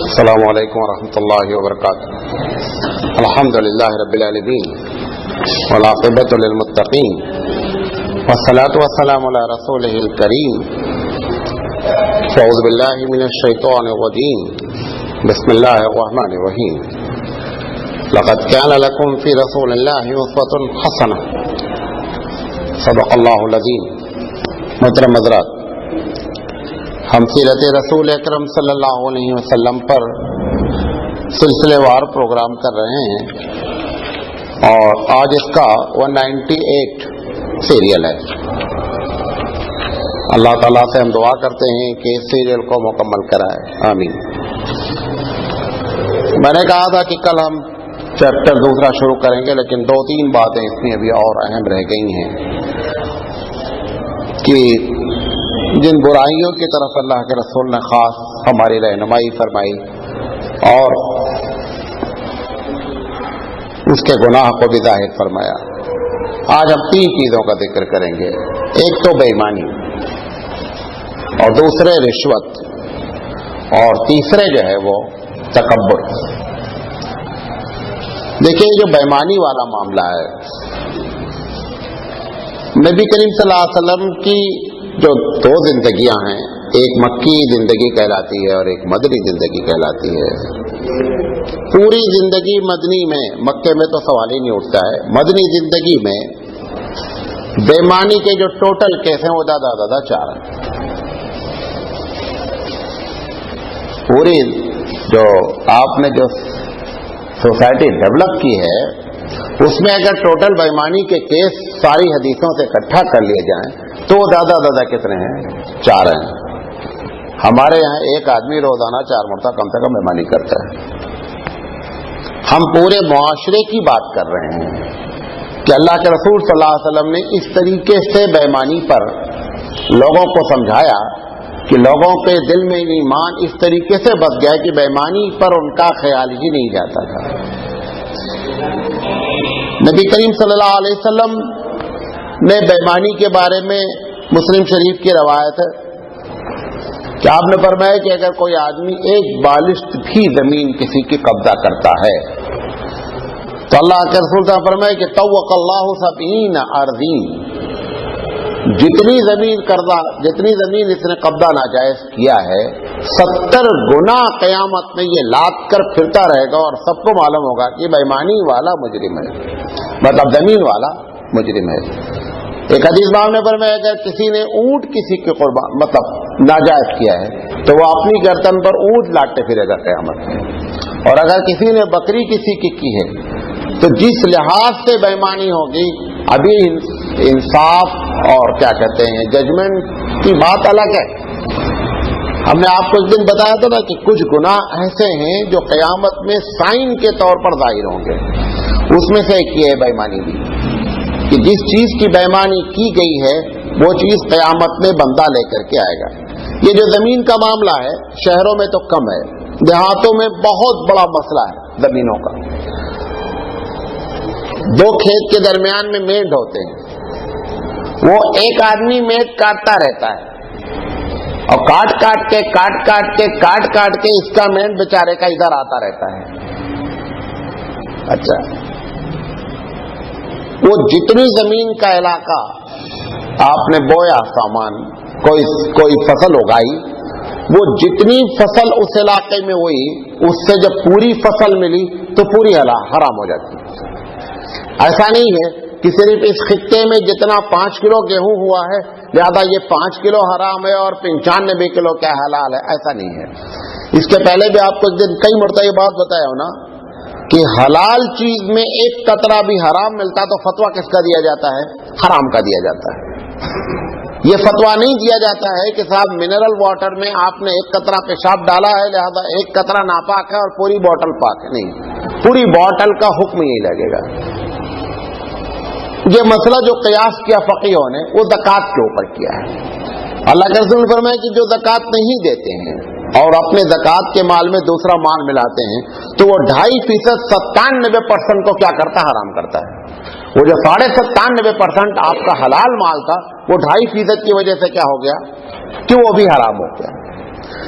السلام علیکم ورحمۃ اللہ وبرکاتہ. الحمد للہ رب العالمین والعاقبۃ للمتقین والصلاۃ والسلام علی رسولہ الکریم. اعوذ باللہ من الشیطان الرجیم. بسم اللہ الرحمن الرحیم. لقد كان لكم في رسول الله اسوة حسنہ. صدق اللہ العظیم. محترم حضرات، ہم سیرت رسول اکرم صلی اللہ علیہ وسلم پر سلسلے وار پروگرام کر رہے ہیں اور آج اس کا 198 سیریل ہے. اللہ تعالیٰ سے ہم دعا کرتے ہیں کہ اس سیریل کو مکمل کرائے. آمین. میں نے کہا تھا کہ کل ہم چیپٹر دوسرا شروع کریں گے، لیکن 2-3 باتیں اس میں ابھی اور اہم رہ گئی ہیں کہ جن برائیوں کی طرف اللہ کے رسول نے خاص ہماری رہنمائی فرمائی اور اس کے گناہ کو بھی ظاہر فرمایا. آج ہم 3 چیزوں کا ذکر کریں گے. ایک تو بے ایمانی، اور دوسرے رشوت، اور تیسرے جو ہے وہ تکبر. دیکھیں جو بے ایمانی والا معاملہ ہے، نبی کریم صلی اللہ علیہ وسلم کی جو 2 زندگیاں ہیں، ایک مکی زندگی کہلاتی ہے اور ایک مدنی زندگی کہلاتی ہے. پوری زندگی مدنی میں، مکے میں تو سوال ہی نہیں اٹھتا ہے، مدنی زندگی میں بے ایمانی کے جو ٹوٹل کیس ہیں وہ زیادہ 4 ہیں. پوری جو آپ نے جو سوسائٹی ڈیولپ کی ہے اس میں اگر ٹوٹل بے ایمانی کے کیس ساری حدیثوں سے اکٹھا کر لیے جائیں تو وہ زیادہ کتنے ہیں؟ 4 ہیں. ہمارے یہاں ایک آدمی روزانہ 4 مرتبہ کم سے کم بے ایمانی کرتا ہے. ہم پورے معاشرے کی بات کر رہے ہیں کہ اللہ کے رسول صلی اللہ علیہ وسلم نے اس طریقے سے بے ایمانی پر لوگوں کو سمجھایا کہ لوگوں کے دل میں ایمان اس طریقے سے بس گیا کہ بے ایمانی پر ان کا خیال ہی نہیں جاتا تھا. نبی کریم صلی اللہ علیہ وسلم نے بے ایمانی کے بارے میں مسلم شریف کی روایت ہے کہ آپ نے فرمایا کہ اگر کوئی آدمی ایک بالشت بھی زمین کسی کی قبضہ کرتا ہے تو اللہ کے رسول صاحب فرمایا کہ طوق اللہ 70 ارضین. جتنی زمین اس نے قبضہ ناجائز کیا ہے 70 گنا قیامت میں یہ لاد کر پھرتا رہے گا اور سب کو معلوم ہوگا کہ بے ایمانی والا مجرم ہے، مطلب زمین والا مجرم ہے. ایک حدیث میں نے فرمایا اگر کسی نے اونٹ کسی کے قربان مطلب ناجائز کیا ہے تو وہ اپنی گردن پر اونٹ لاٹتے پھرے گا قیامت میں. اور اگر کسی نے بکری کسی کی ہے تو جس لحاظ سے بے ایمانی ہوگی، ابھی انصاف اور کیا کہتے ہیں ججمنٹ کی بات الگ ہے. ہم نے آپ کو ایک دن بتایا تھا نا کہ کچھ گناہ ایسے ہیں جو قیامت میں سائن کے طور پر ظاہر ہوں گے. اس میں سے ایک یہ ہے بے ایمانی بھی، کہ جس چیز کی بے ایمانی کی گئی ہے وہ چیز قیامت میں بندہ لے کر کے آئے گا. یہ جو زمین کا معاملہ ہے شہروں میں تو کم ہے، دیہاتوں میں بہت بڑا مسئلہ ہے زمینوں کا. 2 کھیت کے درمیان میں مینڈ ہوتے ہیں، وہ ایک آدمی مینڈ کاٹتا رہتا ہے اور کاٹ کے اس کا مینڈ بیچارے کا ادھر آتا رہتا ہے. اچھا، وہ جتنی زمین کا علاقہ آپ نے بویا سامان، کوئی فصل اگائی، وہ جتنی فصل اس علاقے میں ہوئی اس سے جب پوری فصل ملی تو پوری حرام ہو جاتی. ایسا نہیں ہے کہ صرف اس خطے میں جتنا 5 کلو گیہوں ہوا ہے لہذا یہ 5 کلو حرام ہے اور 95 کلو کیا حلال ہے، ایسا نہیں ہے. اس کے پہلے بھی آپ کو ایک دن کئی مرتبہ یہ بات بتایا ہو نا کہ حلال چیز میں ایک قطرہ بھی حرام ملتا تو فتویٰ کس کا دیا جاتا ہے؟ حرام کا دیا جاتا ہے. یہ فتویٰ نہیں دیا جاتا ہے کہ صاحب منرل واٹر میں آپ نے ایک قطرہ پیشاب ڈالا ہے لہذا ایک قطرہ ناپاک ہے اور پوری بوٹل پاک ہے. نہیں، پوری بوٹل کا حکم یہی لگے گا. یہ مسئلہ جو قیاس کیا فقیہوں نے وہ زکوٰۃ کے اوپر کیا ہے. اللہ کے رسول نے فرمایا کہ جو زکوٰۃ نہیں دیتے ہیں اور اپنے زکوٰۃ کے مال میں دوسرا مال ملاتے ہیں تو وہ 2.5% 97% کو کیا کرتا ہے؟ حرام کرتا ہے. وہ جو 97.5% آپ کا حلال مال تھا وہ 2.5% کی وجہ سے کیا ہو گیا کہ وہ بھی حرام ہو گیا.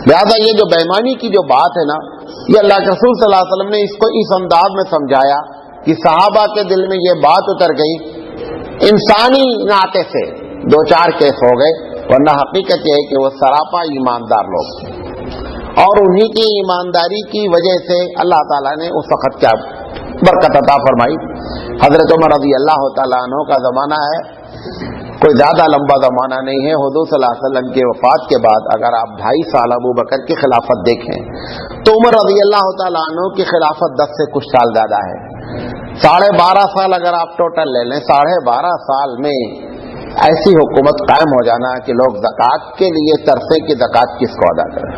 لہذا یہ جو بےایمانی کی جو بات ہے نا، یہ اللہ کے رسول صلی اللہ علیہ وسلم نے اس کو اس انداز میں سمجھایا کہ صحابہ کے دل میں یہ بات اتر گئی. انسانی ناطے سے 2-4 کیس ہو گئے، ورنہ حقیقت یہ ہے کہ وہ سراپا ایماندار لوگ تھے، اور انہی کی ایمانداری کی وجہ سے اللہ تعالیٰ نے اس وقت کیا برکت عطا فرمائی. حضرت عمر رضی اللہ تعالیٰ عنہ کا زمانہ ہے، کوئی زیادہ لمبا زمانہ نہیں ہے. حضور صلی اللہ علیہ وسلم کی وفات کے بعد اگر آپ 2.5 سال ابو بکر کی خلافت دیکھیں تو عمر رضی اللہ تعالیٰ عنہ کی خلافت 10 سے کچھ سال زیادہ ہے. 12.5 سال اگر آپ ٹوٹل لے لیں، 12.5 سال میں ایسی حکومت قائم ہو جانا کہ لوگ زکوٰۃ کے لیے ترسے کہ زکوٰۃ کس کو ادا کریں.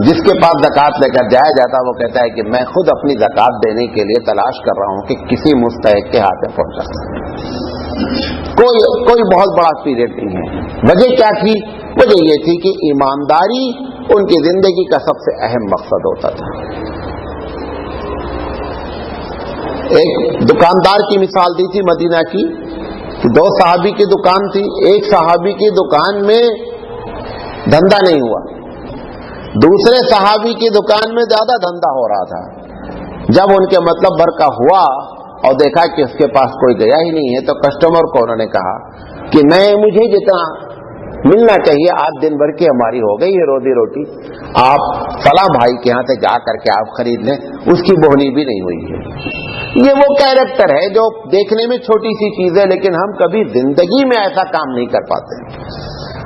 جس کے پاس زکوٰۃ لے کر جایا جاتا وہ کہتا ہے کہ میں خود اپنی زکوٰۃ دینے کے لیے تلاش کر رہا ہوں کہ کسی مستحق کے ہاتھ میں پہنچا سکے. کوئی بہت بڑا پیریڈ نہیں ہے. وجہ کیا تھی؟ وجہ یہ تھی کہ ایمانداری ان کی زندگی کا سب سے اہم مقصد ہوتا تھا. ایک دکاندار کی مثال دی تھی مدینہ کی، 2 صحابی کی دکان تھی. ایک صحابی کی دکان میں دھندا نہیں ہوا، دوسرے صحابی کی دکان میں زیادہ دھندا ہو رہا تھا. جب ان کے مطلب بھر کا ہوا اور دیکھا کہ اس کے پاس کوئی گیا ہی نہیں ہے تو کسٹمر کو انہوں نے کہا کہ مجھے جتنا ملنا چاہیے آج دن بھر کی ہماری ہو گئی ہے روزی روٹی، آپ فلاں بھائی کے یہاں سے جا کر کے آپ خرید لیں، اس کی بہنی بھی نہیں ہوئی ہے. یہ وہ کیریکٹر ہے جو دیکھنے میں چھوٹی سی چیز ہے، لیکن ہم کبھی زندگی میں ایسا کام نہیں کر پاتے.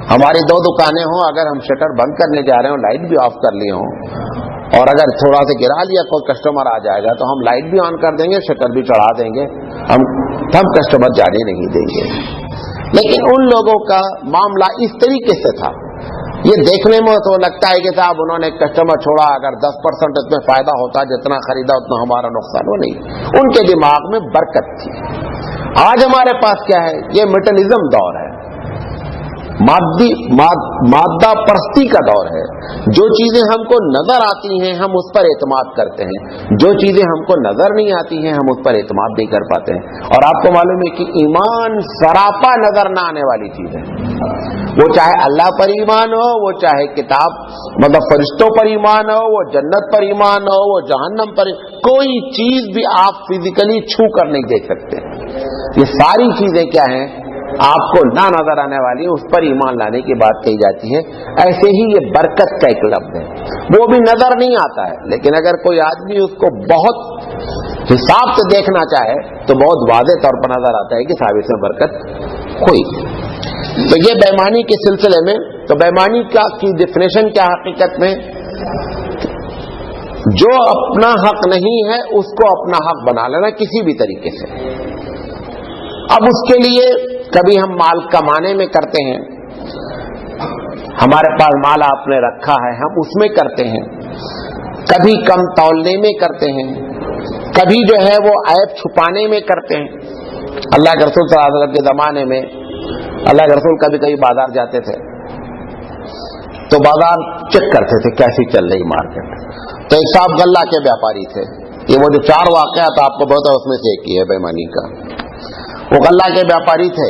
ہماری 2 دکانیں ہوں، اگر ہم شٹر بند کرنے جا رہے ہوں، لائٹ بھی آف کر لی ہوں، اور اگر تھوڑا سا گرا لیا کوئی کسٹمر آ جائے گا تو ہم لائٹ بھی آن کر دیں گے، شٹر بھی چڑھا دیں گے، ہم کسٹمر جانے نہیں دیں گے. لیکن ان لوگوں کا معاملہ اس طریقے سے تھا. یہ دیکھنے میں تو لگتا ہے کہ صاحب انہوں نے کسٹمر چھوڑا، اگر 10% اس میں فائدہ ہوتا، جتنا خریدا اتنا ہمارا نقصان. وہ نہیں، ان کے دماغ میں برکت تھی. آج ہمارے پاس کیا ہے؟ یہ میٹلزم دور ہے، مادہ پرستی کا دور ہے. جو چیزیں ہم کو نظر آتی ہیں ہم اس پر اعتماد کرتے ہیں، جو چیزیں ہم کو نظر نہیں آتی ہیں ہم اس پر اعتماد نہیں کر پاتے ہیں. اور آپ کو معلوم ہے کہ ایمان سراپا نظر نہ آنے والی چیز ہے. وہ چاہے اللہ پر ایمان ہو، وہ چاہے کتاب مطلب فرشتوں پر ایمان ہو، وہ جنت پر ایمان ہو، وہ جہنم پر، کوئی چیز بھی آپ فزیکلی چھو کر نہیں دیکھ سکتے. یہ ساری چیزیں کیا ہیں؟ آپ کو نہ نظر آنے والی، اس پر ایمان لانے کی بات کہی جاتی ہے. ایسے ہی یہ برکت کا ایک لفظ ہے، وہ بھی نظر نہیں آتا ہے، لیکن اگر کوئی آدمی اس کو بہت حساب سے دیکھنا چاہے تو بہت واضح طور پر نظر آتا ہے کہ صاحب اس میں برکت ہوئی. تو یہ بےایمانی کے سلسلے میں، تو بےایمانی کی ڈیفینیشن کیا حقیقت میں؟ جو اپنا حق نہیں ہے اس کو اپنا حق بنا لینا کسی بھی طریقے سے. اب اس کے لیے کبھی ہم مال کمانے میں کرتے ہیں، ہمارے پاس مال آپ نے رکھا ہے ہم اس میں کرتے ہیں، کبھی کم تولنے میں کرتے ہیں، کبھی جو ہے وہ عیب چھپانے میں کرتے ہیں. اللہ کے رسول صلی اللہ علیہ وسلم کے زمانے میں اللہ کے رسول کبھی کبھی بازار جاتے تھے تو بازار چیک کرتے تھے کیسی چل رہی مارکیٹ. تو ایک صاحب غلہ کے بیاپاری تھے. یہ وہ جو 4 واقعات آپ کو بہت ہے اس میں سے ایک ہی ہے بےایمانی کا. وہ غلہ کے بیاپاری تھے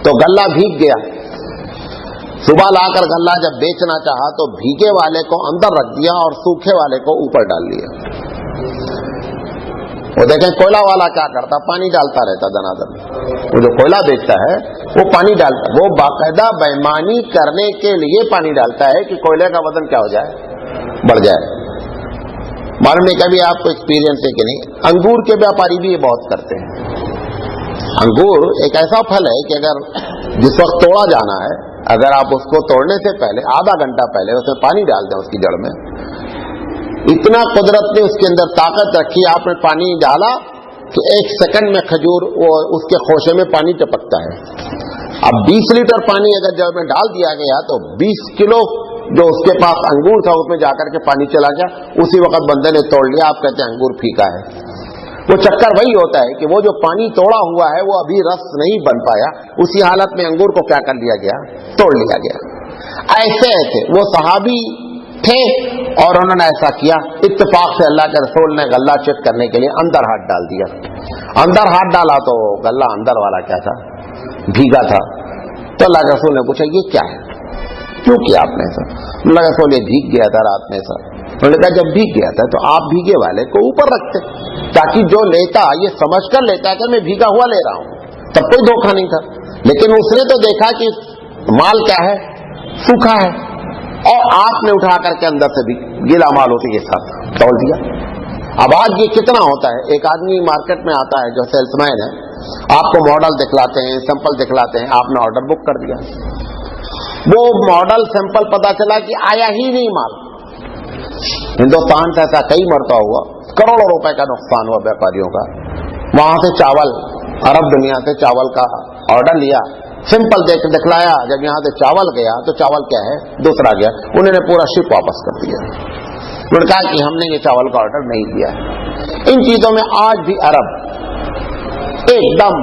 تو غلہ بھیگ گیا. صبح لا کر غلہ جب بیچنا چاہا تو بھیگے والے کو اندر رکھ دیا اور سوکھے والے کو اوپر ڈال دیا. وہ دیکھیں کوئلہ والا کیا کرتا، پانی ڈالتا رہتا دنادن. وہ جو کوئلہ بیچتا ہے وہ پانی ڈالتا، وہ باقاعدہ بےایمانی کرنے کے لیے پانی ڈالتا ہے کہ کوئلے کا وزن کیا ہو جائے، بڑھ جائے. معلوم نہیں کبھی آپ کو ایکسپیرینس ہے کہ نہیں. انگور کے بیاپاری بھی یہ بہت کرتے ہیں. انگور ایک ایسا پھل ہے کہ اگر جس وقت توڑا جانا ہے، اگر آپ اس کو توڑنے سے پہلے آدھا گھنٹہ پہلے اس میں پانی ڈال دیں اس کی جڑ میں، اتنا قدرت نے اس کے اندر طاقت رکھی، آپ نے پانی ڈالا کہ 1 سیکنڈ میں کھجور اس کے خوشے میں پانی ٹپکتا ہے. اب 20 لیٹر پانی اگر جڑ میں ڈال دیا گیا تو 20 کلو جو اس کے پاس انگور تھا اس میں جا کر کے پانی چلا گیا. اسی وقت بندے نے توڑ لیا. آپ کہتے ہیں انگور پھیکا ہے. وہ چکر وہی ہوتا ہے کہ وہ جو پانی توڑا ہوا ہے وہ ابھی رس نہیں بن پایا، اسی حالت میں انگور کو کیا کر لیا گیا، توڑ لیا گیا. ایسے وہ صحابی تھے اور انہوں نے ایسا کیا. اتفاق سے اللہ کے رسول نے غلہ چیک کرنے کے لیے اندر ہاتھ ڈال دیا اندر ہاتھ ڈالا تو گلا اندر والا کیا تھا؟ بھیگا تھا. تو اللہ کے رسول نے پوچھا یہ کیا ہے، کیوں کیا آپ نے ایسا؟ اللہ کے رسول یہ بھیگ گیا تھا رات میں ایسا. انہوں نے کہا جب بھیگ گیا تھا تو آپ بھیگے والے کو اوپر رکھتے تاکہ جو لیتا یہ سمجھ کر لیتا کہ میں بھیگا ہوا لے رہا ہوں، تب کوئی دھوکہ نہیں تھا. لیکن اس نے تو دیکھا کہ مال کیا ہے، سوکھا ہے، اور آپ نے اٹھا کر کے اندر سے بھی گیلا مال ہوتے کے ساتھ ڈال دیا. اب آج یہ کتنا ہوتا ہے، ایک آدمی مارکیٹ میں آتا ہے جو سیلس مین ہے، آپ کو ماڈل دکھلاتے ہیں، سیمپل دکھلاتے ہیں، آپ نے آرڈر بک کر دیا، وہ ماڈل سیمپل پتا چلا کہ آیا ہی نہیں مال. ہندوستان سے ایسا کئی مرتبہ ہوا، کروڑوں روپے کا نقصان ہوا ویپاریوں کا. وہاں سے چاول، عرب دنیا سے چاول کا آرڈر لیا، سمپل دکھلایا، جب یہاں سے چاول گیا تو چاول کیا ہے دوسرا گیا. انہوں نے پورا شپ واپس کر دیا. انہوں نے کہا کہ ہم نے یہ چاول کا آرڈر نہیں دیا ہے. ان چیزوں میں آج بھی عرب ایک دم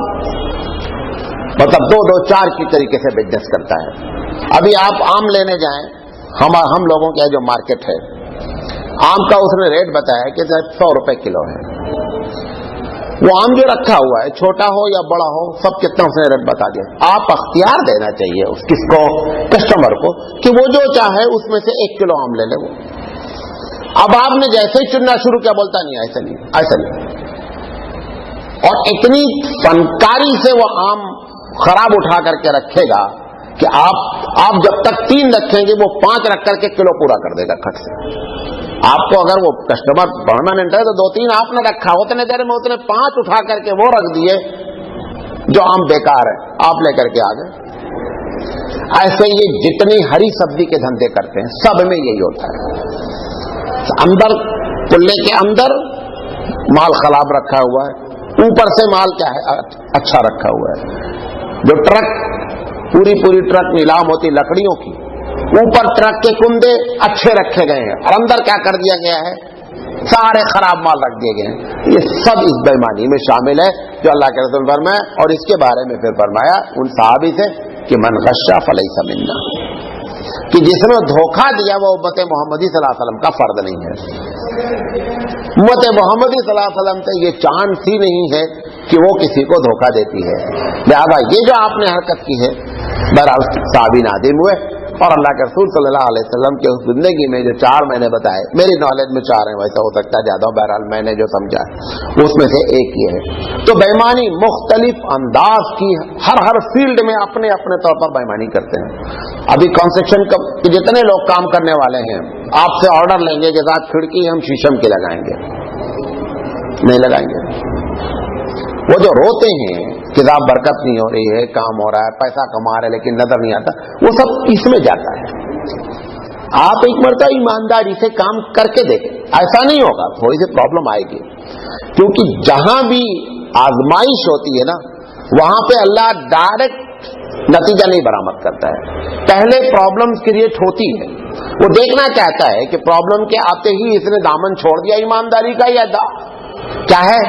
مطلب دو چار کی طریقے سے بزنس کرتا ہے. ابھی آپ آم لینے جائیں، ہم لوگوں کے جو مارکیٹ ہے آم کا، اس نے ریٹ بتایا کہ 100 روپے کلو ہے. وہ آم جو رکھا ہوا ہے چھوٹا ہو یا بڑا ہو سب کتنا اس نے ریٹ بتا دیا. آپ اختیار دینا چاہیے اس کس کو، کسٹمر کو، کہ وہ جو چاہے اس میں سے 1 کلو آم لے لے. وہ اب آپ نے جیسے ہی چننا شروع کیا بولتا نہیں ایسا نہیں ایسا نہیں، اور اتنی فنکاری سے وہ آم خراب اٹھا کر کے رکھے گا کہ آپ جب تک 3 رکھیں گے وہ 5 رکھ کر کے کلو پورا کر دے گا کھٹ سے. آپ کو اگر وہ کسٹمر پرماننٹ ہے تو 2-3 آپ نے رکھا، اتنے دیر میں اتنے 5 اٹھا کر کے وہ رکھ دیے جو آم بیکار ہے، آپ لے کر کے آ گئے. ایسے یہ جتنی ہری سبزی کے دھندے کرتے ہیں سب میں یہی ہوتا ہے. اندر کلے کے اندر مال خراب رکھا ہوا ہے، اوپر سے مال کیا ہے اچھا رکھا ہوا ہے. جو ٹرک پوری ٹرک نیلام ہوتی لکڑیوں کی، اوپر ٹرک کے کندے اچھے رکھے گئے ہیں اور اندر کیا کر دیا گیا ہے، سارے خراب مال رکھ دیے گئے ہیں. یہ سب اس بےایمانی میں شامل ہے جو اللہ کے رسول فرمایا. اور اس کے بارے میں پھر فرمایا ان صحابی سے کہ من غش فلیس منا، کہ جس نے دھوکہ دیا وہ امت محمدی صلی اللہ علیہ وسلم کا فرد نہیں ہے. امت محمدی صلی اللہ علیہ وسلم سے یہ چاند سی نہیں ہے کہ وہ کسی کو دھوکہ دیتی ہے. لہذا یہ جو آپ نے حرکت کی ہے بہرحال صحابی نادم ہوئے. اور اللہ کے رسول صلی اللہ علیہ وسلم کے اس زندگی میں جو 4 مہینے بتائے، میری نالج میں 4 ہیں، ویسا ہو سکتا ہے زیادہ، بہرحال میں نے جو سمجھا ہے اس میں سے ایک یہ ہے. تو بےایمانی مختلف انداز کی ہر فیلڈ میں اپنے اپنے طور پر بےایمانی کرتے ہیں. ابھی کنسٹرکشن کے جتنے لوگ کام کرنے والے ہیں آپ سے آرڈر لیں گے کہ ذات کھڑکی ہم شیشم کی لگائیں گے، نہیں لگائیں گے. وہ جو روتے ہیں کتاب برکت نہیں ہو رہی ہے، کام ہو رہا ہے، پیسہ کما رہے لیکن نظر نہیں آتا، وہ سب اس میں جاتا ہے. آپ ایک مرتبہ ایمانداری سے کام کر کے دیکھیں، ایسا نہیں ہوگا، تھوڑی سی پرابلم آئے گی. کیونکہ جہاں بھی آزمائش ہوتی ہے نا وہاں پہ اللہ ڈائریکٹ نتیجہ نہیں برآمد کرتا ہے. پہلے پرابلم کریٹ ہوتی ہے، وہ دیکھنا چاہتا ہے کہ پرابلم کے آتے ہی اس نے دامن چھوڑ دیا ایمانداری کا یا کیا ہے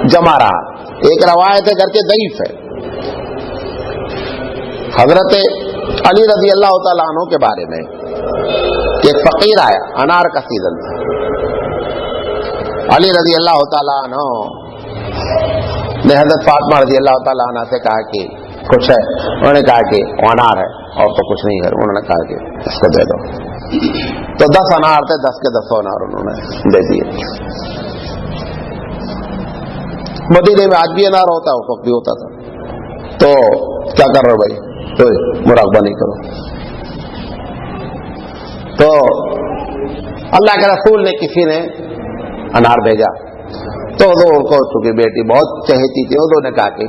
جما رہا. ایک روایت ہے گھر کے ضعیف ہے، حضرت علی رضی اللہ تعالیٰ عنہ کے بارے میں کہ ایک فقیر آیا، انار کا سیزن تھا. علی رضی اللہ تعالیٰ عنہ نے حضرت فاطمہ رضی اللہ تعالیٰ عنہ سے کہا کہ کچھ ہے. انہوں نے کہا کہ انار ہے اور تو کچھ نہیں ہے. انہوں نے کہا کہ اس کو دے دو. تو 10 انار تھے، 10 کے 10 انار انہوں نے دے دیے. مدینے میں آج بھی انار ہوتا ہے، اس وقت بھی ہوتا تھا. تو کیا کر رہے ہو بھائی، تو مراقبہ نہیں کرو. تو اللہ کے رسول نے کسی نے انار بھیجا تو حضور کو چونکہ بیٹی بہت چہیتی تھی، حضور نے کہا کہ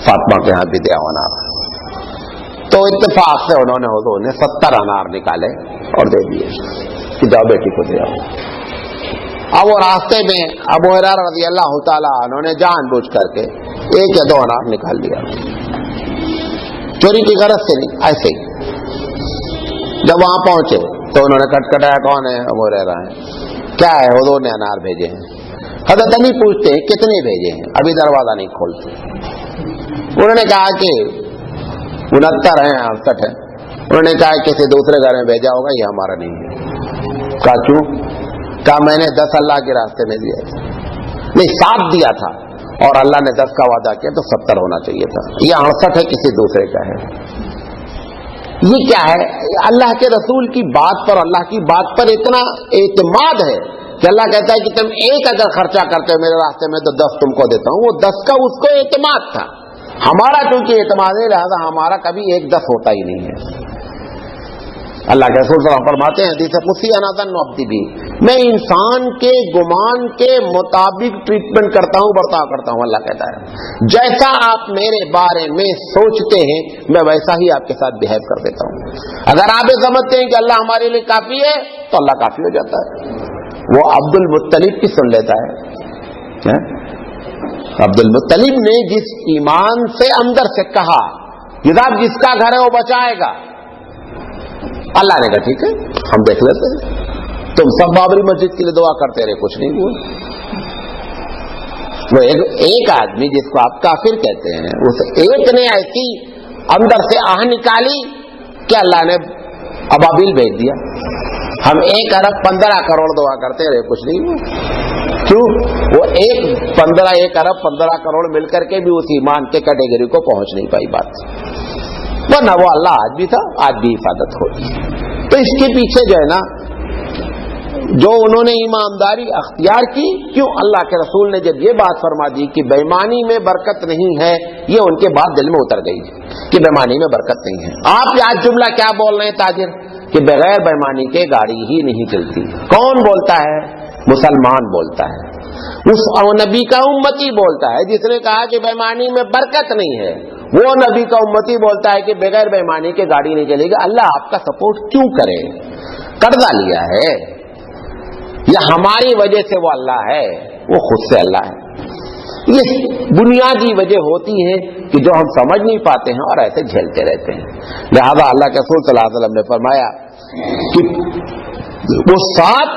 فاطمہ کے ہاں بھی دیا انار. تو اتفاق سے انہوں نے حضور نے 70 انار نکالے اور دے دیے کہ جاؤ بیٹی کو دیا. اب وہ راستے میں ابو ہریرہ رضی اللہ تعالیٰ عنہ نے جان بوجھ کر کے 1 یا 2 انار نکال لیا، چوری کی غرض سے نہیں، ایسے ہی. جب وہاں پہنچے تو انہوں نے کٹکھٹایا، کون ہے؟ ابو ہریرہ ہیں. کیا ہے؟ حضور نے انار بھیجے ہیں. حضرت علی پوچھتے ہیں کتنے بھیجے ہیں؟ ابھی دروازہ نہیں کھولتے. انہوں نے کہا کہ 69 ہیں، 68 ہیں. انہوں نے کہا کسی دوسرے گھر میں بھیجا ہوگا، یہ ہمارا نہیں ہے. کہا کیوں؟ کہا میں نے 10 اللہ کے راستے میں دیا تھا. نہیں 7 دیا تھا اور اللہ نے 10 کا وعدہ کیا تو 70 ہونا چاہیے تھا. یہ 68 ہے, کسی دوسرے کا ہے. یہ کیا ہے؟ اللہ کے رسول کی بات پر, اللہ کی بات پر اتنا اعتماد ہے کہ اللہ کہتا ہے کہ تم ایک اگر خرچہ کرتے ہو میرے راستے میں تو 10 تم کو دیتا ہوں. وہ 10 کا اس کو اعتماد تھا. ہمارا چونکہ اعتماد ہے لہذا ہمارا کبھی 1-10 ہوتا ہی نہیں ہے. اللہ کے رسول صلی اللہ علیہ وسلم فرماتے ہیں حدیث قدسی انادن نبتی بھی, میں انسان کے گمان کے مطابق ٹریٹمنٹ کرتا ہوں, برتاؤ کرتا ہوں. اللہ کہتا ہے جیسا آپ میرے بارے میں سوچتے ہیں میں ویسا ہی آپ کے ساتھ بہیو کر دیتا ہوں. اگر آپ یہ سمجھتے ہیں کہ اللہ ہمارے لیے کافی ہے تو اللہ کافی ہو جاتا ہے. وہ عبد المطلب کی سن لیتا ہے. عبد المطلب نے جس ایمان سے اندر سے کہا کہ آپ جس کا گھر ہے وہ بچائے گا, اللہ نے کہا ٹھیک ہے ہم دیکھ لیتے ہیں. تم سب بابری مسجد کے لیے دعا کرتے رہے, کچھ نہیں ہوا. وہ ایک آدمی جس کو آپ کافر کہتے ہیں, اس ایک نے ایسی اندر سے آہ نکالی کہ اللہ نے ابابیل بھیج دیا. ہم 1 ارب 15 کروڑ دعا کرتے رہے, کچھ نہیں ہوا. کیوں؟ وہ 1 ارب 15 کروڑ مل کر کے بھی اس ایمان کے کیٹیگری کو پہنچ نہیں پائی بات. ورنہ وہ اللہ آج بھی تھا, آج بھی حفاظت ہوگی. تو اس کے پیچھے جو ہے نا, جو انہوں نے ایمانداری اختیار کی, کیوں اللہ کے رسول نے جب یہ بات فرما دی کہ بےمانی میں برکت نہیں ہے, یہ ان کے بعد دل میں اتر گئی کہ بےمانی میں برکت نہیں ہے. آپ آج جملہ کیا بول رہے ہیں تاجر کہ بغیر بےمانی کے گاڑی ہی نہیں چلتی. کون بولتا ہے؟ مسلمان بولتا ہے. اس نبی کا امتی بولتا ہے جس نے کہا کہ بےمانی میں برکت نہیں ہے. وہ نبی کا امتی بولتا ہے کہ بغیر بےمانی کے گاڑی نہیں چلے گی. اللہ آپ کا سپورٹ کیوں کرے؟ قرضہ لیا ہے یا ہماری وجہ سے وہ اللہ ہے؟ وہ خود سے اللہ ہے. یہ بنیادی وجہ ہوتی ہے کہ جو ہم سمجھ نہیں پاتے ہیں اور ایسے جھیلتے رہتے ہیں. لہذا اللہ کے رسول صلی اللہ علیہ وسلم نے فرمایا کہ وہ 7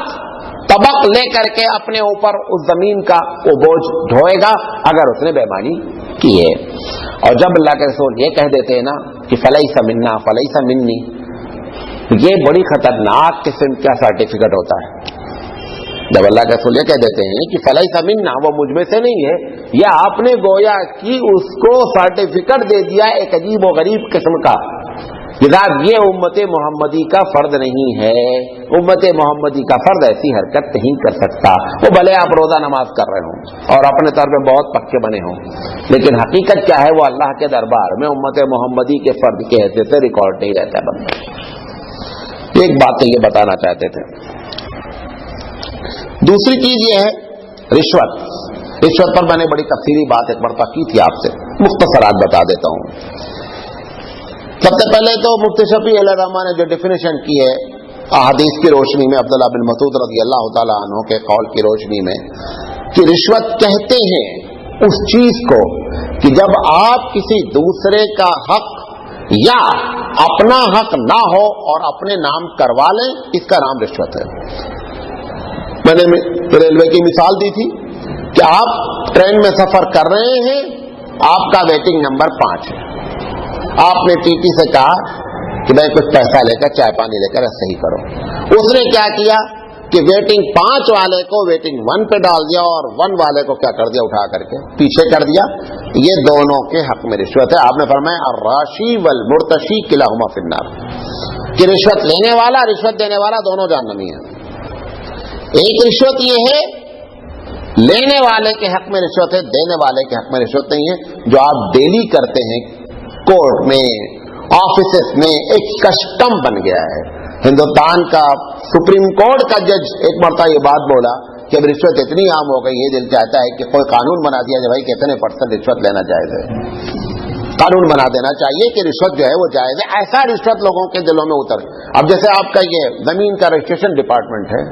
طبق لے کر کے اپنے اوپر اس زمین کا وہ بوجھ ڈھوئے گا اگر اس نے بےمانی کی ہے. اور جب اللہ کے رسول یہ کہہ دیتے ہیں نا کہ فلیس منا فلیس منی, یہ بڑی خطرناک قسم کا سرٹیفکیٹ ہوتا ہے. جب اللہ کے رسول یہ کہہ دیتے ہیں کہ فلیس منا, وہ مجھ میں سے نہیں ہے, یا آپ نے گویا کہ اس کو سرٹیفکیٹ دے دیا ایک عجیب و غریب قسم کا جناب یہ امت محمدی کا فرد نہیں ہے. امت محمدی کا فرد ایسی حرکت نہیں کر سکتا. وہ بھلے آپ روزہ نماز کر رہے ہوں اور اپنے طور پہ بہت پکے بنے ہوں, لیکن حقیقت کیا ہے؟ وہ اللہ کے دربار میں امت محمدی کے فرد کی حیثیت سے ریکارڈ نہیں رہتا ہے بندہ. ایک بات تو یہ بتانا چاہتے تھے. دوسری چیز یہ ہے رشوت. رشوت پر میں نے بڑی تفصیلی بات ایک مرتبہ کی تھی آپ سے, مختصرات بتا دیتا ہوں. سب سے پہلے تو مفتی شفیع علیہ الرحمٰن نے جو ڈیفینیشن کی ہے احادیث کی روشنی میں, عبداللہ بن مسعود رضی اللہ تعالیٰ عنہ کے قول کی روشنی میں, کہ رشوت کہتے ہیں اس چیز کو کہ جب آپ کسی دوسرے کا حق یا اپنا حق نہ ہو اور اپنے نام کروا لیں, اس کا نام رشوت ہے. میں نے ریلوے کی مثال دی تھی کہ آپ ٹرین میں سفر کر رہے ہیں, آپ کا ویٹنگ نمبر 5 ہے. آپ نے ٹی ٹی سے کہا کہ میں کچھ پیسہ لے کر چائے پانی لے کر صحیح کرو. اس نے کیا کیا کہ ویٹنگ 5 والے کو ویٹنگ 1 پہ ڈال دیا اور 1 والے کو کیا کر دیا, اٹھا کر کے پیچھے کر دیا. یہ دونوں کے حق میں رشوت ہے. آپ نے فرمایا الراشی والمرتشی کلاہما فی النار, کہ رشوت لینے والا رشوت دینے والا دونوں جہنمی ہیں. ایک رشوت یہ ہے لینے والے کے حق میں رشوت ہے, دینے والے کے حق میں رشوت نہیں ہے. جو آپ ڈیلی کرتے ہیں کورٹ میں, آفیسز میں, ایک کسٹم بن گیا ہے. ہندوستان کا سپریم کورٹ کا جج ایک مرتبہ یہ بات بولا کہ اب رشوت اتنی عام ہو گئی ہے, دل چاہتا ہے کہ کوئی قانون بنا دیا جائے بھائی کتنے % رشوت لینا جائز ہے. قانون بنا دینا چاہیے کہ رشوت جو ہے وہ جائز ہے. ایسا رشوت لوگوں کے دلوں میں اتر. اب جیسے آپ کا یہ زمین کا رجسٹریشن ڈپارٹمنٹ ہے,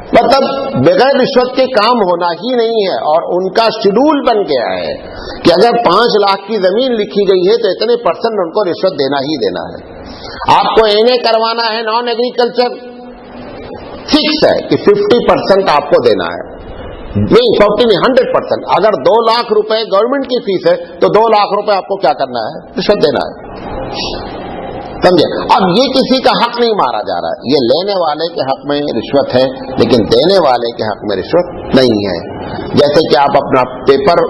مطلب بغیر رشوت کے کام ہونا ہی نہیں ہے. اور ان کا شیڈول بن گیا ہے کہ اگر 5 لاکھ کی زمین لکھی گئی ہے تو اتنے % ان کو رشوت دینا ہی دینا ہے. آپ کو این اے کروانا ہے نان ایگریکلچر, فکس ہے کہ 50% آپ کو دینا ہے. نہیں 40 نہیں 100%. اگر 2 لاکھ روپے گورنمنٹ کی فیس ہے تو 2 لاکھ روپے آپ کو کیا کرنا ہے؟ رشوت دینا ہے. سمجھے؟ اب یہ کسی کا حق نہیں مارا جا رہا, یہ لینے والے کے حق میں رشوت ہے لیکن دینے والے کے حق میں رشوت نہیں ہے. جیسے کہ آپ اپنا پیپر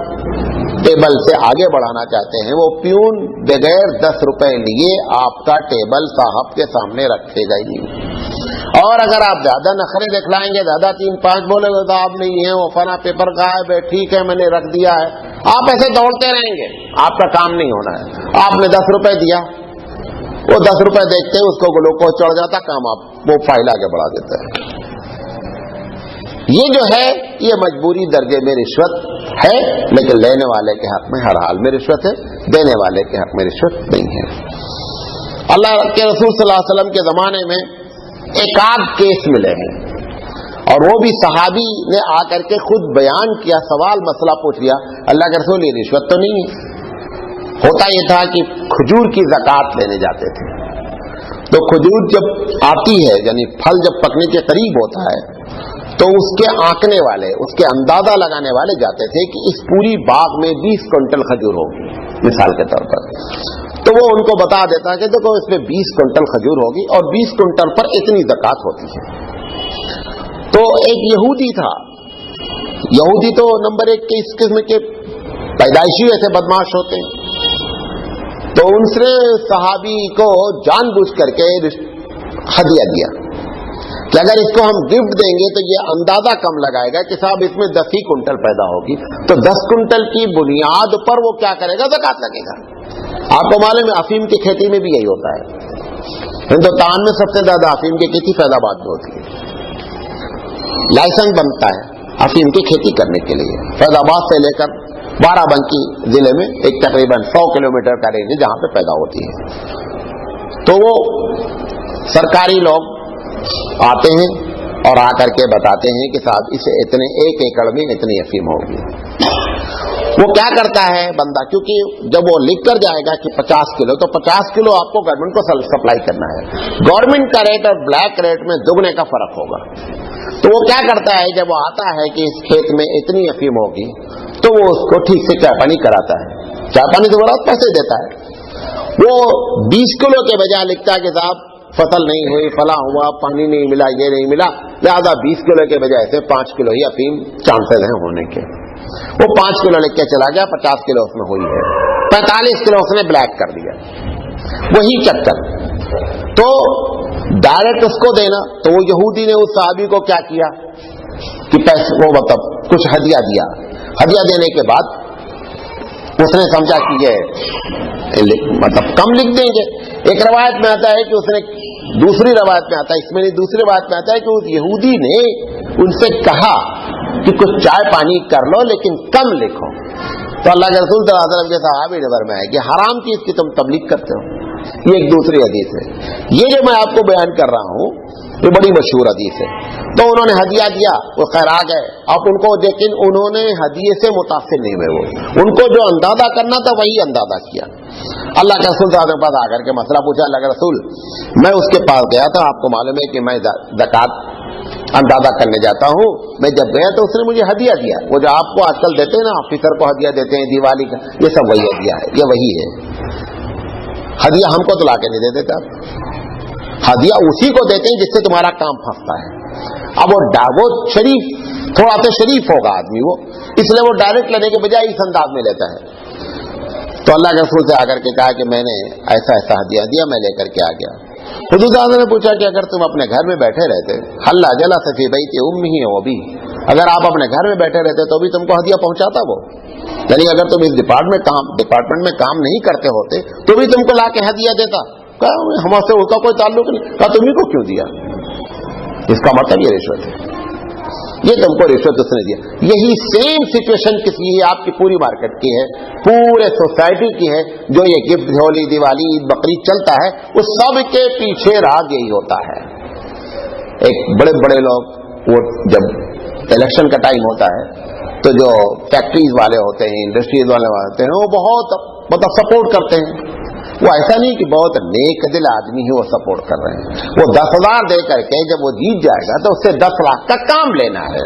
ٹیبل سے آگے بڑھانا چاہتے ہیں، وہ پیون بغیر 10 روپے لیے آپ کا ٹیبل صاحب کے سامنے رکھے گا ہی نہیں۔ اور اگر آپ زیادہ نخرے دکھلائیں گے، زیادہ 3-5 بولے گا تو آپ نہیں ہے، وہ فلاں پیپر کا ہے بھائی، ٹھیک ہے میں نے رکھ دیا ہے، آپ ایسے دوڑتے رہیں گے، آپ کا کام نہیں ہونا ہے۔ آپ نے 10 روپے دیا، وہ 10 روپے دیکھتے اس کو گلوکوز چڑھ جاتا، کام آپ وہ فائل آگے بڑھا دیتا ہے۔ یہ جو ہے یہ مجبوری درجے میں رشوت ہے، لیکن لینے والے کے حق میں ہر حال میں رشوت ہے، دینے والے کے حق میں رشوت نہیں ہے۔ اللہ کے رسول صلی اللہ علیہ وسلم کے زمانے میں ایک آدھ کیس ملے ہیں، اور وہ بھی صحابی نے آ کر کے خود بیان کیا، سوال مسئلہ پوچھ لیا، اللہ کے رسول یہ رشوت تو نہیں ہے؟ ہوتا یہ تھا کہ کھجور کی زکوٰۃ لینے جاتے تھے، تو کھجور جب آتی ہے یعنی پھل جب پکنے کے قریب ہوتا ہے تو اس کے آنکنے والے، اس کے اندازہ لگانے والے جاتے تھے کہ اس پوری باغ میں 20 کنٹل کھجور ہوگی مثال کے طور پر، تو وہ ان کو بتا دیتا کہ دیکھو اس میں 20 کنٹل کھجور ہوگی اور 20 کنٹل پر اتنی زکوٰۃ ہوتی ہے۔ تو ایک یہودی تھا، یہودی تو نمبر 1 کے اس قسم کے پیدائشی ایسے بدماش ہوتے ہیں، تو ان سے صحابی کو جان بوجھ کر کے ہدیہ دیا کہ اگر اس کو ہم گفٹ دیں گے تو یہ اندازہ کم لگائے گا کہ صاحب اس میں 10 ہی کنٹل پیدا ہوگی، تو 10 کنٹل کی بنیاد پر وہ کیا کرے گا، زکوٰۃ لگے گا۔ آپ کو معلوم ہے افیم کی کھیتی میں بھی یہی ہوتا ہے، ہندوستان میں سب سے زیادہ افیم کی کھیتی فیض آباد میں ہوتی ہے، لائسنس بنتا ہے افیم کی کھیتی کرنے کے لیے۔ فیض آباد سے لے کر بارہ بنکی ضلع میں ایک تقریباً 100 کلومیٹر کا رینج ہے جہاں پہ پیدا ہوتی ہے، تو وہ سرکاری لوگ آتے ہیں اور آ کر کے بتاتے ہیں کہ صاحب اسے اتنے 1 ایکڑ میں اتنی افیم ہوگی۔ وہ کیا کرتا ہے بندہ، کیونکہ جب وہ لکھ کر جائے گا کہ 50 کلو تو 50 کلو آپ کو گورنمنٹ کو سپلائی کرنا ہے، گورنمنٹ کا ریٹ اور بلیک ریٹ میں دگنے کا فرق ہوگا، تو وہ کیا کرتا ہے جب وہ آتا ہے کہ اس کھیت میں اتنی افیم ہوگی تو وہ اس کو ٹھیک سے چائے پانی کراتا ہے، چائے پانی سے بڑا پیسے دیتا ہے۔ وہ 20 کلو کے بجائے لکھتا ہے کہ صاحب فصل نہیں ہوئی، فلاں ہوا، پانی نہیں ملا، یہ نہیں ملا، لہذا 20 کلو کے بجائے سے 5 کلو ہی افیم چانسز ہیں ہونے کے۔ وہ 5 کلو لکھ کے چلا گیا، 50 کلو اس میں ہوئی ہے، 45 کلو اس نے بلیک کر دیا، وہی چکر۔ تو ڈائریکٹ اس کو دینا، تو وہ یہودی نے اس صحابی کو کیا کیا کہ پیسے وہ مطلب کچھ ہدیہ دیا، ہدیہ دینے کے بعد اس نے سمجھا کہ یہ مطلب کم لکھ دیں گے۔ ایک روایت میں آتا ہے کہ اس نے، دوسری روایت میں آتا ہے، اس میں نہیں دوسری روایت میں آتا ہے کہ اس یہودی نے ان سے کہا کہ کچھ چائے پانی کر لو لیکن کم لکھو، تو اللہ کے رسول صلی اللہ علیہ وسلم کے صحابی نے فرمایا کہ حرام چیز کی تم تبلیغ کرتے ہو۔ یہ ایک دوسری حدیث ہے، یہ جو میں آپ کو بیان کر رہا ہوں یہ بڑی مشہور حدیث ہے۔ تو انہوں نے ہدیہ دیا، وہ خیر آ گئے، اب ان کو لیکن انہوں نے ہدیے سے متاثر نہیں ہوئے، وہ ان کو جو اندازہ کرنا تھا وہی اندازہ کیا۔ اللہ کے رسول صلی اللہ علیہ وسلم کے پاس آ کر کے مسئلہ پوچھا، اللہ کے رسول میں اس کے پاس گیا تھا، آپ کو معلوم ہے کہ میں زکوٰۃ اندازہ کرنے جاتا ہوں، میں جب گیا تو اس نے مجھے ہدیہ دیا، وہ جو آپ کو آج کل دیتے ہیں نا، آفیسر کو ہدیہ دیتے ہیں دیوالی کا، یہ سب وہی ہدیہ ہے، یہ وہی ہے۔ ہدیہ ہم کو تو لا کے نہیں دے دیتے آپ، ہدیہ اسی کو دیتے ہیں جس سے تمہارا کام پھنستا ہے۔ اب وہ شریف، تھوڑا سا شریف ہوگا آدمی، وہ اس لیے وہ ڈائریکٹ لینے کے بجائے اس انداز میں لیتا ہے۔ تو اللہ کے رسول سے آ کر کے کہا کہ میں نے ایسا ایسا ہدیہ دیا، میں لے کر کے آ گیا۔ حضور صلی اللہ علیہ وسلم نے پوچھا کہ اگر تم اپنے گھر میں بیٹھے رہتے، حل جلا فی بیت امہ و ابی، اگر آپ اپنے گھر میں بیٹھے رہتے تو بھی تم کو ہدیہ پہنچاتا وہ؟ یعنی اگر تم اس ڈپارٹمنٹ میں کام نہیں کرتے ہوتے تو بھی تم کو لا کے ہدیہ دیتا؟ کہا ہم سے اس کا کوئی تعلق نہیں۔ کہا تمہیں کو کیوں دیا؟ اس کا مطلب یہ رشوت ہے، یہ تم کو رشوت اس نے دیا۔ یہی سیم سچویشن کسی ہے، آپ کی پوری مارکیٹ کی ہے، پورے سوسائٹی کی ہے، جو یہ گفٹ ہولی دیوالی عید بقرعید چلتا ہے اس سب کے پیچھے راز یہی ہوتا ہے۔ ایک بڑے بڑے لوگ، وہ جب الیکشن کا ٹائم ہوتا ہے تو جو فیکٹریز والے ہوتے ہیں، انڈسٹریز والے ہوتے ہیں، وہ بہت مطلب سپورٹ کرتے ہیں۔ وہ ایسا نہیں کہ بہت نیک دل آدمی ہے وہ سپورٹ کر رہے ہیں، وہ 10,000 دے کر کے جب وہ جیت جائے گا تو اس سے 10 لاکھ کا کام لینا ہے۔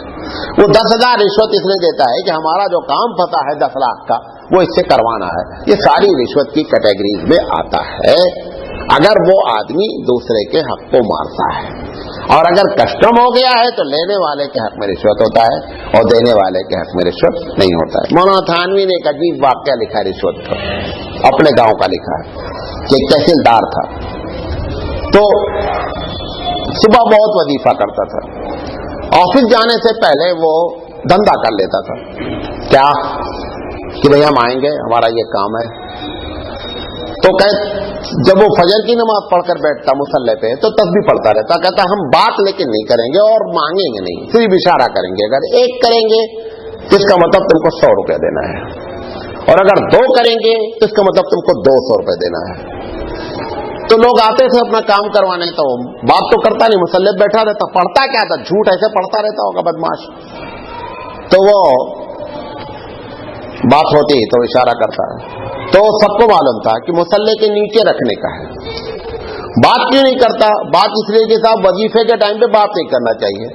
وہ 10,000 رشوت اس لیے دیتا ہے کہ ہمارا جو کام پھنسا ہے 10 لاکھ کا وہ اس سے کروانا ہے۔ یہ ساری رشوت کی کیٹیگریز میں آتا ہے۔ اگر وہ آدمی دوسرے کے حق کو مارتا ہے، اور اگر کسٹم ہو گیا ہے تو لینے والے کے حق میں رشوت ہوتا ہے اور دینے والے کے حق میں رشوت نہیں ہوتا ہے. مولانا تھانوی نے ایک عجیب واقعہ لکھا ہے رشوت کا, اپنے گاؤں کا لکھا ہے کہ ایک تحصیلدار تھا, تو صبح بہت وظیفہ کرتا تھا. آفس جانے سے پہلے وہ دھندا کر لیتا تھا. کیا کہ بھئی ہم آئیں گے, ہمارا یہ کام ہے. تو جب وہ فجر کی نماز پڑھ کر بیٹھتا مصلی پہ تو تسبیح پڑھتا رہتا, کہتا ہم بات لیکن نہیں کریں گے اور مانگیں گے نہیں, صرف اشارہ کریں گے. اگر ایک کریں گے تو اس کا مطلب تم کو 100 روپے دینا ہے, اور اگر 2 کریں گے تو اس کا مطلب تم کو 200 روپے دینا ہے. تو لوگ آتے تھے اپنا کام کروانے, تو بات تو کرتا نہیں, مصلی پہ بیٹھا رہتا. پڑھتا کیا تھا, جھوٹ ایسے پڑھتا رہتا ہوگا بدماش. تو وہ بات ہوتی تو اشارہ کرتا ہے. تو سب کو معلوم تھا کہ مصلی کے نیچے رکھنے کا ہے. بات کیوں نہیں کرتا, بات اس لیے کہ صاحب وظیفے کے ٹائم پہ بات نہیں کرنا چاہیے.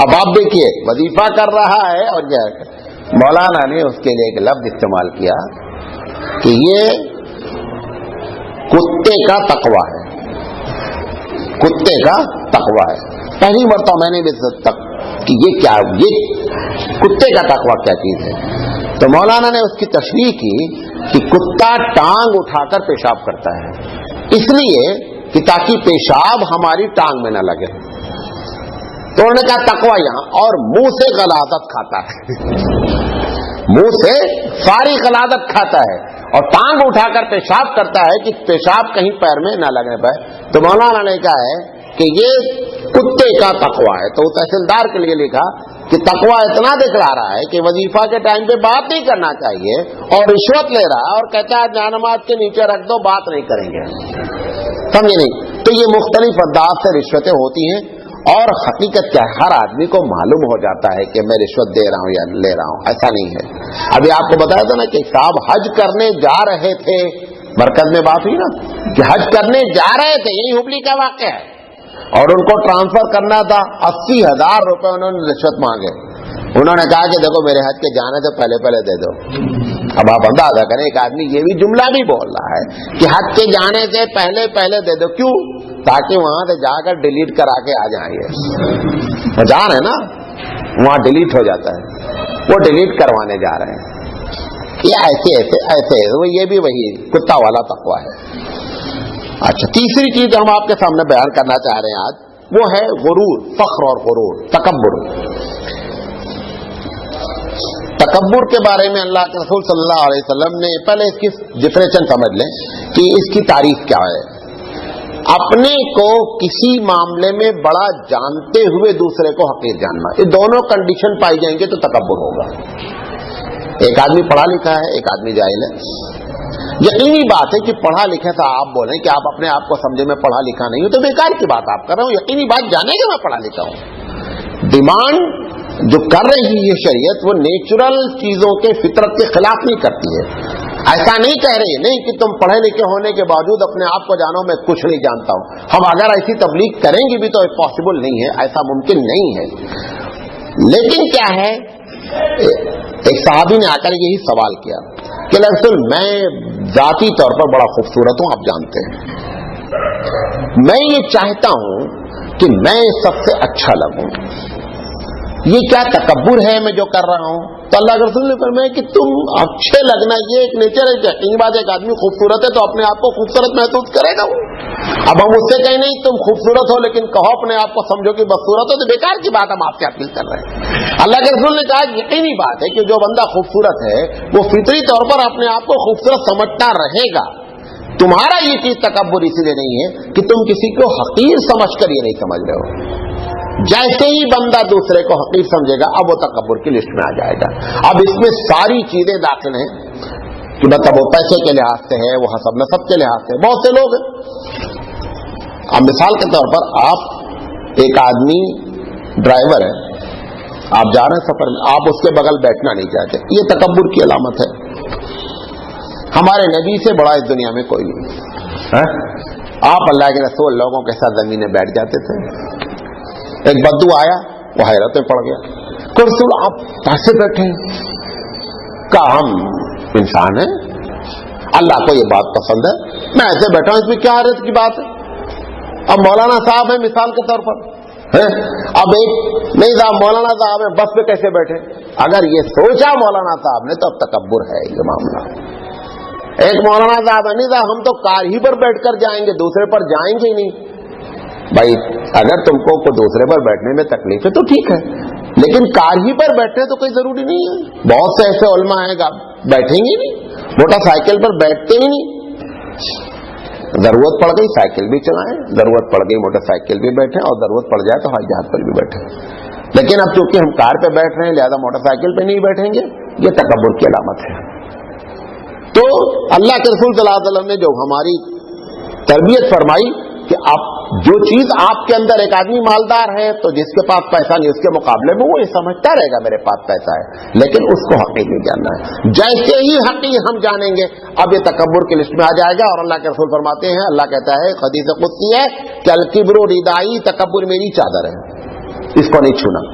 اب آپ دیکھیے وظیفہ کر رہا ہے, اور مولانا نے اس کے لیے ایک لفظ استعمال کیا کہ یہ کتے کا تقوی ہے, کتے کا تقوی ہے. پہلی مرتبہ میں نے بھی تک کہ یہ کیا, یہ کتے کا تقوی کیا چیز ہے. تو مولانا نے اس کی تشریح کی کہ کتا ٹانگ اٹھا کر پیشاب کرتا ہے, اس لیے کہ تاکہ پیشاب ہماری ٹانگ میں نہ لگے. تو انہوں نے کہا تقوی یہاں, اور منہ سے غلاظت کھاتا ہے, منہ سے ساری غلاظت کھاتا ہے, اور ٹانگ اٹھا کر پیشاب کرتا ہے کہ پیشاب کہیں پیر میں نہ لگنے پائے. تو مولانا نے کہا ہے کہ یہ کتے کا تقوی ہے. تو تحصیلدار کے لیے لکھا کہ تقوی اتنا دکھلا رہا ہے کہ وظیفہ کے ٹائم پہ بات نہیں کرنا چاہیے, اور رشوت لے رہا ہے, اور کہتا ہے جانماز کے نیچے رکھ دو, بات نہیں کریں گے. سمجھے نہیں؟ تو یہ مختلف انداز سے رشوتیں ہوتی ہیں, اور حقیقت کیا ہے, ہر آدمی کو معلوم ہو جاتا ہے کہ میں رشوت دے رہا ہوں یا لے رہا ہوں. ایسا نہیں ہے. ابھی آپ کو بتایا تھا نا کہ صاحب حج کرنے جا رہے تھے, مرکز میں بات ہوئی نا کہ حج کرنے جا رہے تھے, یہی ہبلی کا واقعہ ہے, اور ان کو ٹرانسفر کرنا تھا. 80,000 روپے انہوں نے رشوت مانگے. انہوں نے کہا کہ دیکھو میرے حج کے جانے سے پہلے دے دو. اب آپ اندازہ کریں, ایک آدمی یہ بھی جملہ بھی بول رہا ہے کہ حج کے جانے سے پہلے دے دو. کیوں؟ تاکہ وہاں سے جا کر ڈیلیٹ کرا کے آ جائیں گے. وہ جا رہے ہیں نا, وہاں ڈیلیٹ ہو جاتا ہے, وہ ڈیلیٹ کروانے جا رہے ہیں. یہ ایسے یہ بھی وہی کتا والا تقوی ہے. اچھا, تیسری چیز ہم آپ کے سامنے بیان کرنا چاہ رہے ہیں آج, وہ ہے غرور, فخر اور غرور, تکبر. تکبر کے بارے میں اللہ کے رسول صلی اللہ علیہ وسلم نے, پہلے اس کی ڈیفینیشن سمجھ لیں کہ اس کی تعریف کیا ہے. اپنے کو کسی معاملے میں بڑا جانتے ہوئے دوسرے کو حقیر جاننا, یہ دونوں کنڈیشن پائی جائیں گے تو تکبر ہوگا. ایک آدمی پڑھا لکھا ہے, ایک آدمی جاہل ہے. یقینی بات ہے کہ پڑھا لکھے تھا آپ بولیں کہ آپ اپنے آپ کو سمجھے میں پڑھا لکھا نہیں ہوں, تو بیکار کی بات آپ کر رہے ہوں. یقینی بات جانے کہ میں پڑھا لکھا ہوں. ڈیمانڈ جو کر رہی ہے شریعت, وہ نیچرل چیزوں کے فطرت کے خلاف نہیں کرتی ہے. ایسا نہیں کہہ رہی نہیں کہ تم پڑھے لکھے ہونے کے باوجود اپنے آپ کو جانو میں کچھ نہیں جانتا ہوں. ہم اگر ایسی تبلیغ کریں گے بھی تو پاسبل نہیں ہے, ایسا ممکن نہیں ہے. لیکن کیا ہے, ایک صحابی نے آ کر یہی سوال کیا کہ رسول میں ذاتی طور پر بڑا خوبصورت ہوں, آپ جانتے ہیں, میں یہ چاہتا ہوں کہ میں سب سے اچھا لگوں, یہ کیا تکبر ہے میں جو کر رہا ہوں؟ تو اللہ کے رسول نے فرمایا کہ تم اچھے لگنا یہ ایک نیچر ہے. یقینی بات ایک آدمی خوبصورت ہے تو اپنے آپ کو خوبصورت محسوس کرے گا. اب ہم اس سے کہیں نہیں تم خوبصورت ہو, لیکن کہو اپنے آپ کو سمجھو کہ بدصورت ہو, تو بیکار کی بات ہم آپ سے اپیل کر رہے ہیں. اللہ کے رسول نے کہا یقینی بات ہے کہ جو بندہ خوبصورت ہے وہ فطری طور پر اپنے آپ کو خوبصورت سمجھتا رہے گا. تمہارا یہ چیز تکبر اسی لیے نہیں ہے کہ تم کسی کو حقیر سمجھ کر یہ نہیں سمجھ رہے ہو. جیسے ہی بندہ دوسرے کو حقیر سمجھے گا, اب وہ تکبر کی لسٹ میں آ جائے گا. اب اس میں ساری چیزیں داخل ہیں کہ مطلب وہ پیسے کے لحاظ سے ہے, وہ حسب نسب کے لحاظ سے. بہت سے لوگ ہیں, اب مثال کے طور پر آپ ایک آدمی ڈرائیور ہے, آپ جا رہے ہیں سفر میں, آپ اس کے بغل بیٹھنا نہیں چاہتے, یہ تکبر کی علامت ہے. ہمارے نبی سے بڑا اس دنیا میں کوئی نہیں. آپ اللہ کے رسول لوگوں کے ساتھ زمین میں بیٹھ جاتے تھے. ایک بدو آیا, وہ حیرت میں پڑ گیا کہ رسول آپ کیسے بیٹھے ہیں؟ کہا ہم انسان ہیں, اللہ کو یہ بات پسند ہے, میں ایسے بیٹھا ہوں, اس میں کیا حیرت کی بات ہے؟ اب مولانا صاحب ہیں مثال کے طور پر ہیں، اب ایک نہیں صاحب مولانا صاحب ہیں بس پہ کیسے بیٹھے؟ اگر یہ سوچا مولانا صاحب نے تو اب تکبر ہے یہ معاملہ. ایک مولانا صاحب ہے نہیں صاحب ہم تو کار ہی پر بیٹھ کر جائیں گے، دوسرے پر جائیں گے ہی نہیں. بھائی اگر تم کو کوئی دوسرے پر بیٹھنے میں تکلیف ہے تو ٹھیک ہے، لیکن کار ہی پر بیٹھنے تو کوئی ضروری نہیں ہے. بہت سے ایسے علماء ہیں بیٹھیں گے نہیں، موٹر سائیکل پر بیٹھتے ہی نہیں. ضرورت پڑ گئی سائیکل بھی چلائیں، ضرورت پڑ گئی موٹر سائیکل بھی بیٹھیں، اور ضرورت پڑ جائے تو ہوائی جہاز پر بھی بیٹھیں. لیکن اب چونکہ ہم کار پہ بیٹھ رہے ہیں لہذا موٹر سائیکل پہ نہیں بیٹھیں گے، یہ تکبر کی علامت ہے. تو اللہ کے رسول صلی اللہ علیہ وسلم نے جو ہماری تربیت فرمائی کہ آپ جو چیز آپ کے اندر، ایک آدمی مالدار ہے تو جس کے پاس پیسہ نہیں اس کے مقابلے میں وہ یہ سمجھتا رہے گا میرے پاس پیسہ ہے، لیکن اس کو حقیقی نہیں جاننا ہے. جیسے ہی حقیقی ہم جانیں گے اب یہ تکبر کی لسٹ میں آ جائے گا. اور اللہ کے رسول فرماتے ہیں، اللہ کہتا ہے حدیث قدسی ہے کہ الکبر ردائی، تکبر میری چادر ہے، اس کو نہیں چھونا.